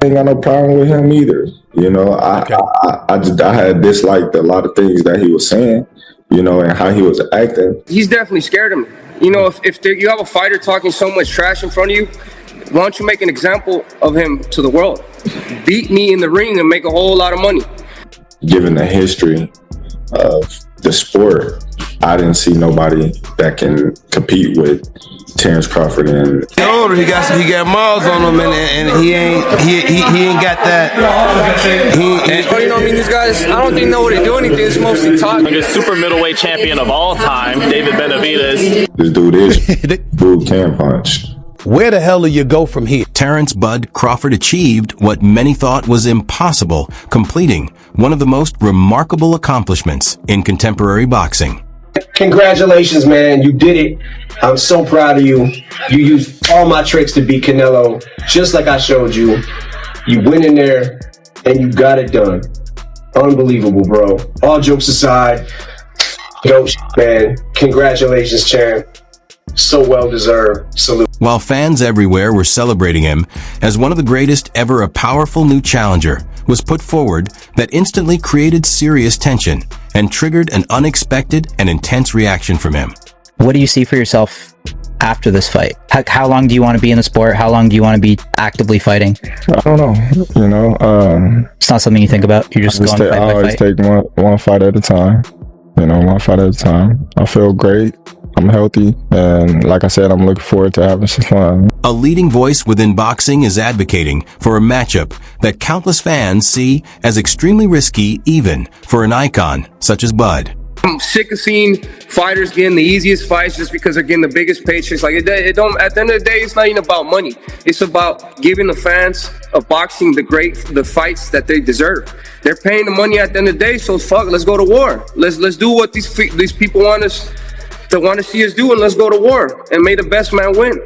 ain't got no problem with him either. You know, I had disliked a lot of things that he was saying, you know, and how he was acting. He's definitely scared of me. You know, if you have a fighter talking so much trash in front of you, why don't you make an example of him to the world? Beat me in the ring and make a whole lot of money. Given the history of the sport, I didn't see nobody that can compete with Terence Crawford. And he older, he got miles on him, and he ain't got that. You know, I mean, these guys, I don't think know what they do anything. It's mostly talk. The super middleweight champion of all time, David Benavidez. This dude is dude can punch. Where the hell do you go from here? Terence "Bud" Crawford achieved what many thought was impossible, completing one of the most remarkable accomplishments in contemporary boxing. Congratulations, man. You did it. I'm so proud of you. You used all my tricks to beat Canelo, just like I showed you. You went in there and you got it done. Unbelievable, bro. All jokes aside, dope, man. Congratulations, champ. So well deserved. Salute. While fans everywhere were celebrating him as one of the greatest ever, a powerful new challenger was put forward that instantly created serious tension and triggered an unexpected and intense reaction from him. What do you see for yourself after this fight? How long do you want to be in the sport? How long do you want to be actively fighting? I don't know. You know, it's not something you think about. You're just going fight by fight. I always take one fight at a time. You know, one fight at a time. I feel great. I'm healthy, and like I said, I'm looking forward to having some fun. A leading voice within boxing is advocating for a matchup that countless fans see as extremely risky, even for an icon such as Bud. I'm sick of seeing fighters getting the easiest fights just because they're getting the biggest paychecks. Like it don't. At the end of the day, it's not even about money. It's about giving the fans of boxing the fights that they deserve. They're paying the money at the end of the day, so fuck. Let's go to war. Let's do what these people want us to see us do, and let's go to war and may the best man win.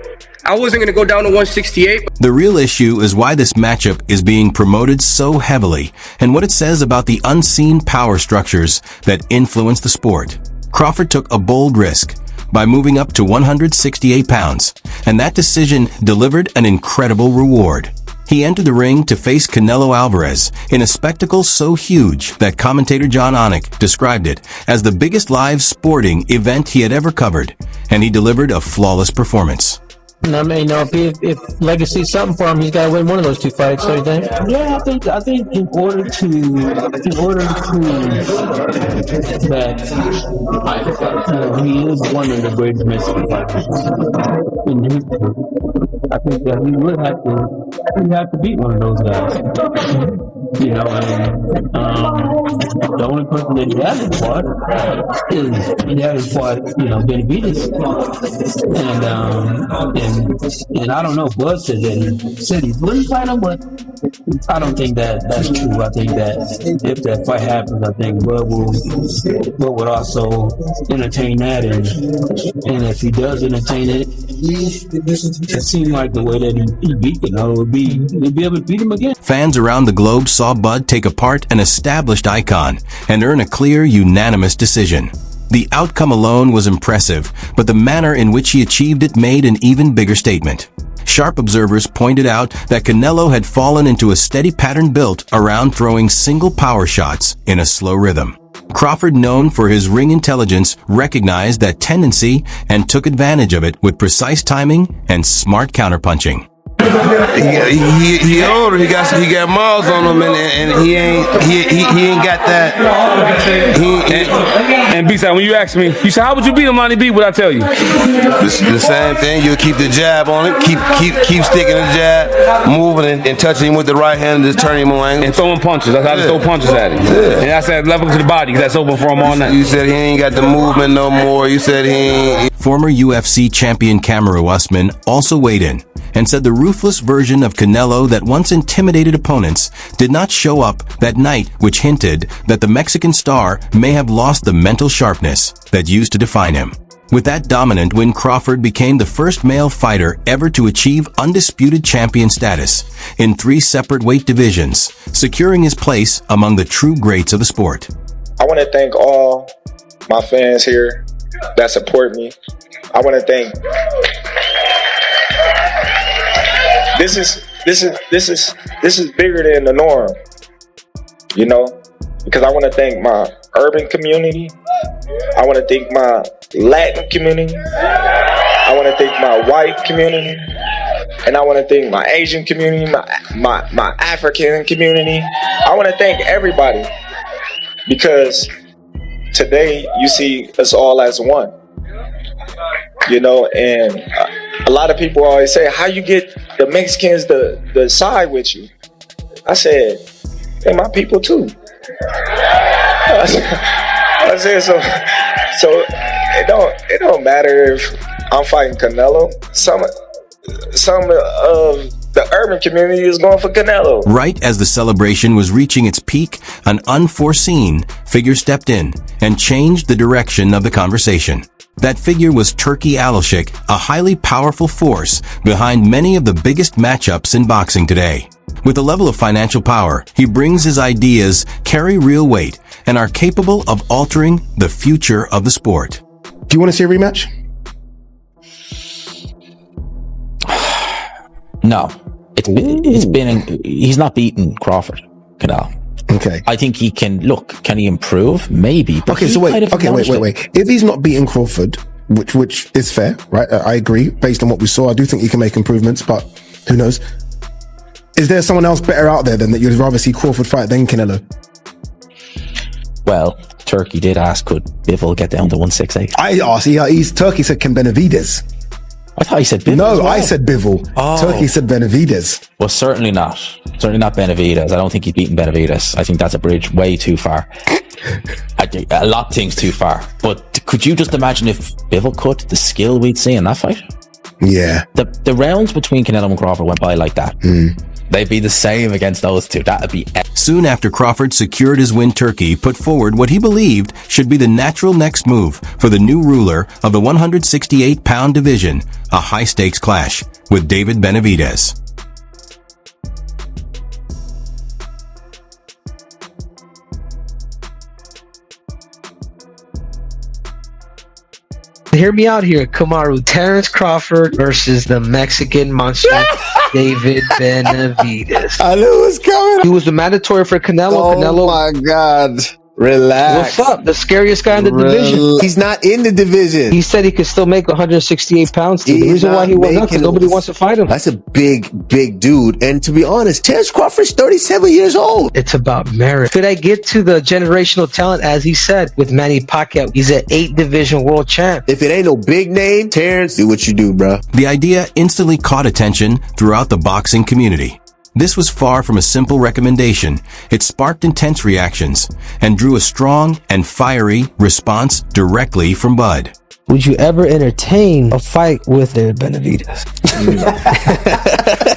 I wasn't going to go down to 168. The real issue is why this matchup is being promoted so heavily and what it says about the unseen power structures that influence the sport. Crawford took a bold risk by moving up to 168 pounds, and that decision delivered an incredible reward. He entered the ring to face Canelo Alvarez in a spectacle so huge that commentator John Anik described it as the biggest live sporting event he had ever covered, and he delivered a flawless performance. I mean, if Legacy's something for him, he's got to win one of those two fights. So you think? Yeah, I think in order to that, he is one of the greatest Mexican fighters in history. I think that he would have to beat one of those guys. You know, and the only person that he hasn't fought is Benavidez, and I don't know if Bud said that he wouldn't fight him, but I don't think that's true. I think that if that fight happens, I think Bud would also entertain that, and if he does entertain it, it seems like the way that he beat Canelo would be able to beat him again. Fans around the globe saw Bud take apart an established icon and earn a clear, unanimous decision. The outcome alone was impressive, but the manner in which he achieved it made an even bigger statement. Sharp observers pointed out that Canelo had fallen into a steady pattern built around throwing single power shots in a slow rhythm. Crawford, known for his ring intelligence, recognized that tendency and took advantage of it with precise timing and smart counterpunching. He older, he got miles on him, and he ain't got that. And B-side, when you ask me, you said, how would you beat him, Lonnie B? What I tell you? The same thing. You keep the jab on it, keep sticking the jab, moving and touching him with the right hand, and just turning him away and throwing punches. I just throw punches at him. Yeah. And I said level to the body because that's open for him all night. You said he ain't got the movement no more. You said he ain't. Former UFC champion Kamaru Usman also weighed in and said the ruthless version of Canelo that once intimidated opponents did not show up that night, which hinted that the Mexican star may have lost the mental sharpness that used to define him. With that dominant win, Crawford became the first male fighter ever to achieve undisputed champion status in 3 separate weight divisions, securing his place among the true greats of the sport. I want to thank all my fans here that support me. I want to thank this is bigger than the norm, you know, because I want to thank my urban community. I want to thank my Latin community. I want to thank my white community. And I want to thank my Asian community, my African community. I want to thank everybody because today you see us all as one, you know, and a lot of people always say, how you get the Mexicans to side with you? I said, they're my people too. I said, so it don't matter if I'm fighting Canelo. Some of the urban community is going for Canelo. Right as the celebration was reaching its peak, an unforeseen figure stepped in and changed the direction of the conversation. That figure was Turki Alalshikh, a highly powerful force behind many of the biggest matchups in boxing today. With a level of financial power, he brings his ideas carry real weight and are capable of altering the future of the sport. Do you want to see a rematch? No. He's not beaten Crawford, Canelo. Okay. I think he can he improve? Maybe. But okay, so wait. If he's not beating Crawford, which is fair, right? I agree. Based on what we saw, I do think he can make improvements, but who knows? Is there someone else better out there than that you'd rather see Crawford fight than Canelo? Well, Turkey did ask, could Bivol get down to 168? Turkey said, can Benavidez? I thought he said Bivol. No, I said Bivol. Oh. Turkey said Benavidez. Well, certainly not. Certainly not Benavidez. I don't think he's beaten Benavidez. I think that's a bridge way too far. I think a lot of things too far. But could you just imagine if Bivol could, the skill we'd see in that fight? Yeah. The rounds between Canelo and Crawford went by like that. They'd be the same against those two. That'd be Soon after Crawford secured his win, Turkey put forward what he believed should be the natural next move for the new ruler of the 168-pound division, a high-stakes clash with David Benavidez. Hear me out here, Kamaru. Terence Crawford versus the Mexican monster, David Benavidez. I knew it was coming. He was the mandatory for Canelo. Oh my God. Relax. What's up? The scariest guy in the division. He's not in the division. He said he could still make 168 pounds. The reason why he wasn't, because nobody wants to fight him. That's a big dude. And to be honest, Terence Crawford's 37 years old. It's about merit. Could I get to the generational talent, as he said, with Manny Pacquiao? He's an 8-division world champ. If it ain't no big name, Terence, do what you do, bro. The idea instantly caught attention throughout the boxing community. This was far from a simple recommendation. It sparked intense reactions and drew a strong and fiery response directly from Bud. Would you ever entertain a fight with Benavidez?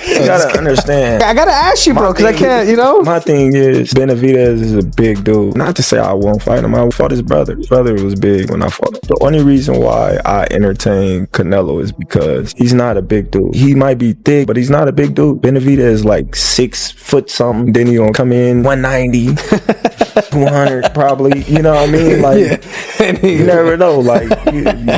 You gotta understand. I gotta ask you, bro, because I can't, you know? My thing is, Benavidez is a big dude. Not to say I won't fight him. I fought his brother. His brother was big when I fought him. The only reason why I entertain Canelo is because he's not a big dude. He might be thick, but he's not a big dude. Benavidez is like 6 foot something. Then he gonna come in 190, 200 probably. You know what I mean? Like, you never know. Like,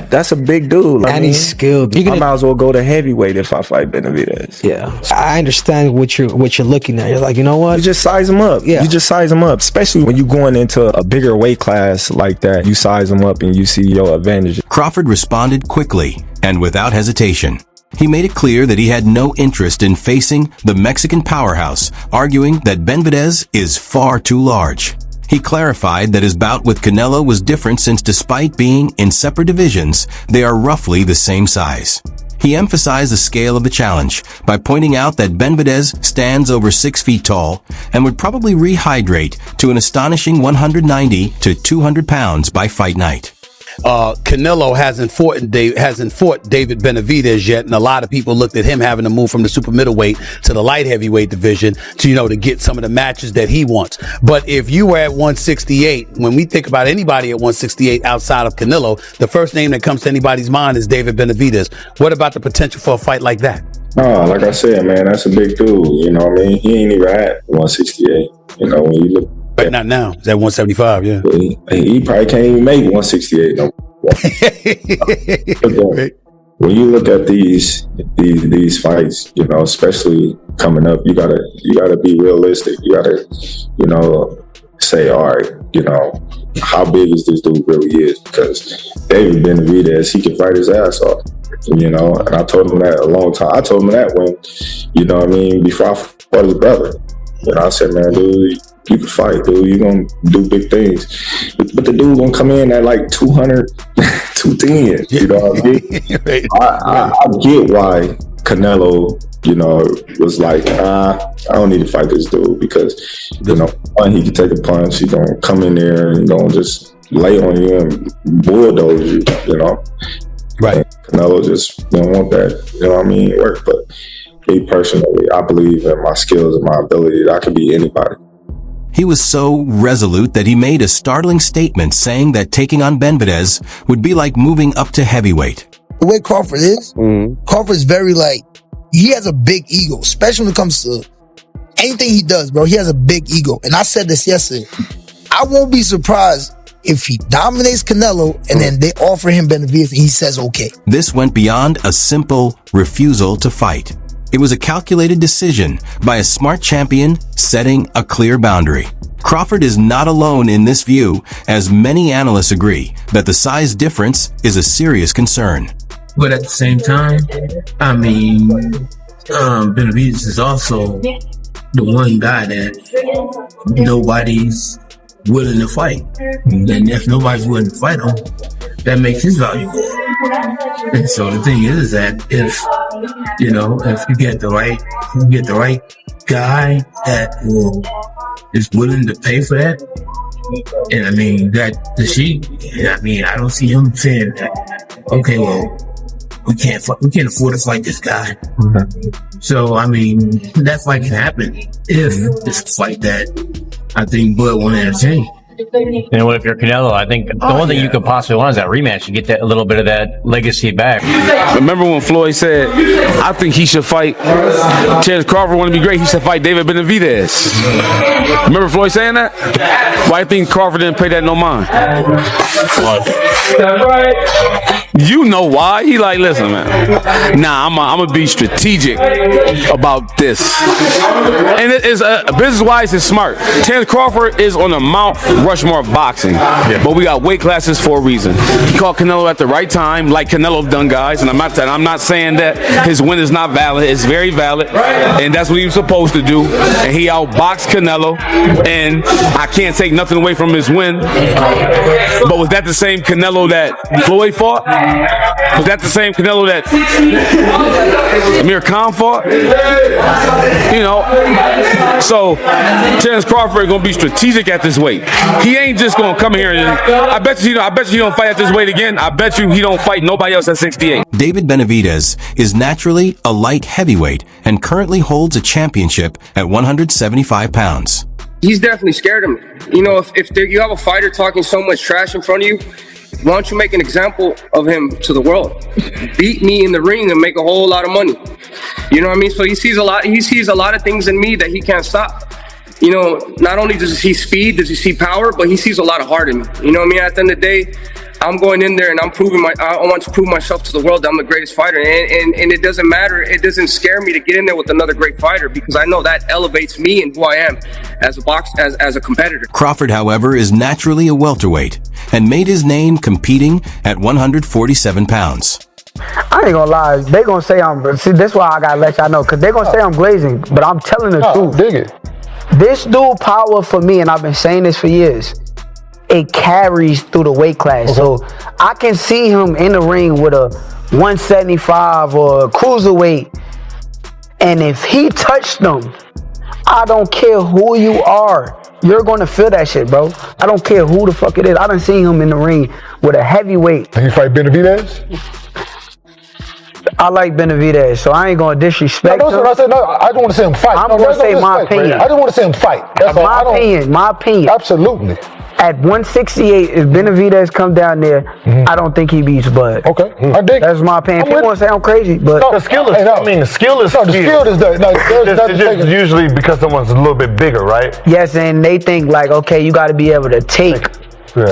that's a big dude. And he's skilled. I might as well go to heavyweight if I fight Benavidez. Yeah. I understand what you're looking at. You're like, you know what? You just size him up. Yeah. You just size him up. Especially when you're going into a bigger weight class like that. You size him up and you see your advantages. Crawford responded quickly and without hesitation. He made it clear that he had no interest in facing the Mexican powerhouse, arguing that Benavidez is far too large. He clarified that his bout with Canelo was different since despite being in separate divisions, they are roughly the same size. He emphasized the scale of the challenge by pointing out that Benavidez stands over 6 feet tall and would probably rehydrate to an astonishing 190 to 200 pounds by fight night. Canelo hasn't fought David Benavidez yet, and a lot of people looked at him having to move from the super middleweight to the light heavyweight division to get some of the matches that he wants. But if you were at 168, when we think about anybody at 168 outside of Canelo, the first name that comes to anybody's mind is David Benavidez. What about the potential for a fight like that? Oh, like I said, man, that's a big dude. You know what I mean? He ain't even at 168. You know, when you look. But not now. He's at 175, yeah. He probably can't even make 168 no more. when you look at these fights, you know, especially coming up, you gotta be realistic. You gotta, you know, say, all right, you know, how big is this dude really is? Because David Benavidez, he can fight his ass off, you know. And I told him that a long time. I told him that when, you know what I mean, before I fought his brother. You know, I said, man, dude, you can fight, dude. You gonna do big things. But the dude gonna come in at like 200, 210. You know what I mean? I get why Canelo, you know, was like, I don't need to fight this dude because, you know, he can take a punch. He gonna come in there and gonna just lay on you and bulldoze you, you know? Right. And Canelo just don't want that, you know what I mean, work. But me personally, I believe in my skills and my ability that I can beat anybody. He was so resolute that he made a startling statement saying that taking on Benavidez would be like moving up to heavyweight. The way Crawford is, Crawford's very he has a big ego, especially when it comes to anything he does, bro. He has a big ego. And I said this yesterday. I won't be surprised if he dominates Canelo and then they offer him Benavidez and he says okay. This went beyond a simple refusal to fight. It was a calculated decision by a smart champion setting a clear boundary. Crawford is not alone in this view, as many analysts agree that the size difference is a serious concern. But at the same time, I mean, Benavidez is also the one guy that nobody's willing to fight. And if nobody's willing to fight him, that makes his value go up. And so the thing is that if you get the right guy that is willing to pay for that, and I mean I don't see him saying that, okay, well, we can't afford to fight this guy. So I mean, that fight can happen if it's a fight that I think Bud won't entertain. And what if you're Canelo? I think the only thing you could possibly want is that rematch to get that a little bit of that legacy back. Remember when Floyd said, I think he should fight Terence Crawford want to be great, he should fight David Benavidez. Remember Floyd saying that? Why do you think Crawford didn't pay that no mind? You know why? He like, listen, man. Nah, I'm gonna be strategic about this. And it is business-wise, it's smart. Terence Crawford is on the Mount Rushmore of boxing, but we got weight classes for a reason. He called Canelo at the right time, like Canelo done, guys. And I'm not saying that his win is not valid. It's very valid, and that's what he was supposed to do. And he outboxed Canelo, and I can't take nothing away from his win. But was that the same Canelo that Floyd fought? Was that the same Canelo that Amir Khan fought? You know, so Terence Crawford is gonna be strategic at this weight. He ain't just gonna come here and I bet you he don't fight at this weight again. I bet you he don't fight nobody else at 68. David Benavidez is naturally a light heavyweight and currently holds a championship at 175 pounds. He's definitely scared of me. You know, if you have a fighter talking so much trash in front of you, why don't you make an example of him to the world? Beat me in the ring and make a whole lot of money. You know what I mean? So he sees a lot of things in me that he can't stop. You know, not only does he see speed, does he see power, but he sees a lot of heart in me. You know what I mean? At the end of the day, I'm going in there and I want to prove myself to the world that I'm the greatest fighter. And it doesn't matter. It doesn't scare me to get in there with another great fighter because I know that elevates me and who I am as a competitor. Crawford, however, is naturally a welterweight and made his name competing at 147 pounds. I ain't gonna lie. They gonna say that's why I gotta let y'all know, because they gonna say I'm glazing, but I'm telling the truth. Dig it. This dual power for me, and I've been saying this for years, it carries through the weight class. So I can see him in the ring with a 175 or a cruiserweight, and if he touched them, I don't care who you are, you're gonna feel that shit, bro. I don't care who the fuck it is. I done seen him in the ring with a heavyweight. Can you fight Benavidez? I like Benavidez, so I ain't gonna disrespect him. I just want to see him fight. I'm gonna say my opinion. I just want to see him fight. That's my opinion. Absolutely. At 168, if Benavidez come down there, I don't think he beats Bud. Okay, I dig. That's my opinion. People want to say I'm crazy, but the skill is. I mean, the skill is. It's just usually because someone's a little bit bigger, right? Yes, and they think like, okay, you got to be able to take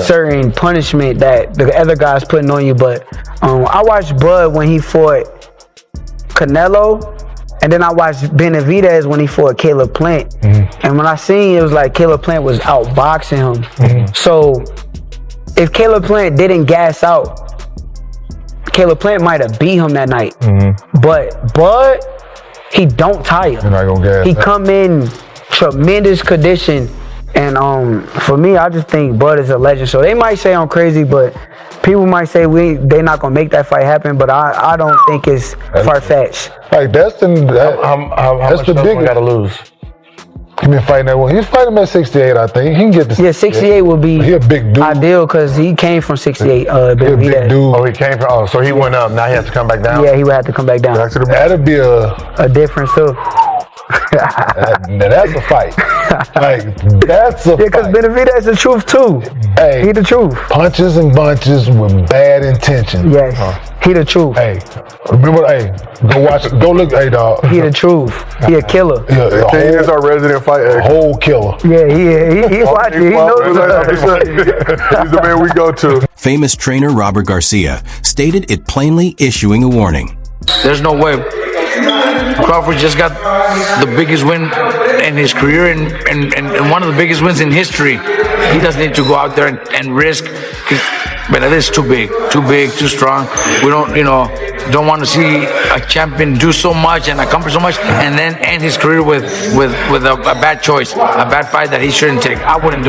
certain punishment that the other guys putting on you. But I watched Bud when he fought Canelo, and then I watched Benavidez when he fought Caleb Plant. And when I seen it was like Caleb Plant was outboxing him. So if Caleb Plant didn't gas out, Caleb Plant might have beat him that night. But Bud, he don't tire. You're not gonna gas he out. come in tremendous condition. And for me, I just think Bud is a legend. So they might say I'm crazy, but people might say they're not gonna make that fight happen. But I don't think it's far fetched. Like that's the that's the biggest. Got to lose. He been fighting that one. He's fighting him at 68, I think. He can get the 68 would be he a big dude. ideal because he came from 68. He a big dude. Oh, he came from. Oh, so he went up. Now he has to come back down. Yeah, he would have to come back down. That'd be a difference too. Now that's a fight. Like that's a because Benavidez the truth too. Hey, he the truth. Punches and bunches with bad intentions. Yes, he the truth. Hey, remember? Hey, go watch. Go look. Hey, dog. He the truth. He a killer. Yeah, He is our resident fight. a whole killer. Yeah, he watching. He knows. He's the man we go to. Famous trainer Robert Garcia stated it plainly, issuing a warning. There's no way. Crawford just got the biggest win in his career and one of the biggest wins in history. He doesn't need to go out there and risk. But it is too big, too strong. We don't want to see a champion do so much and accomplish so much and then end his career with a bad choice, a bad fight that he shouldn't take. I wouldn't do it.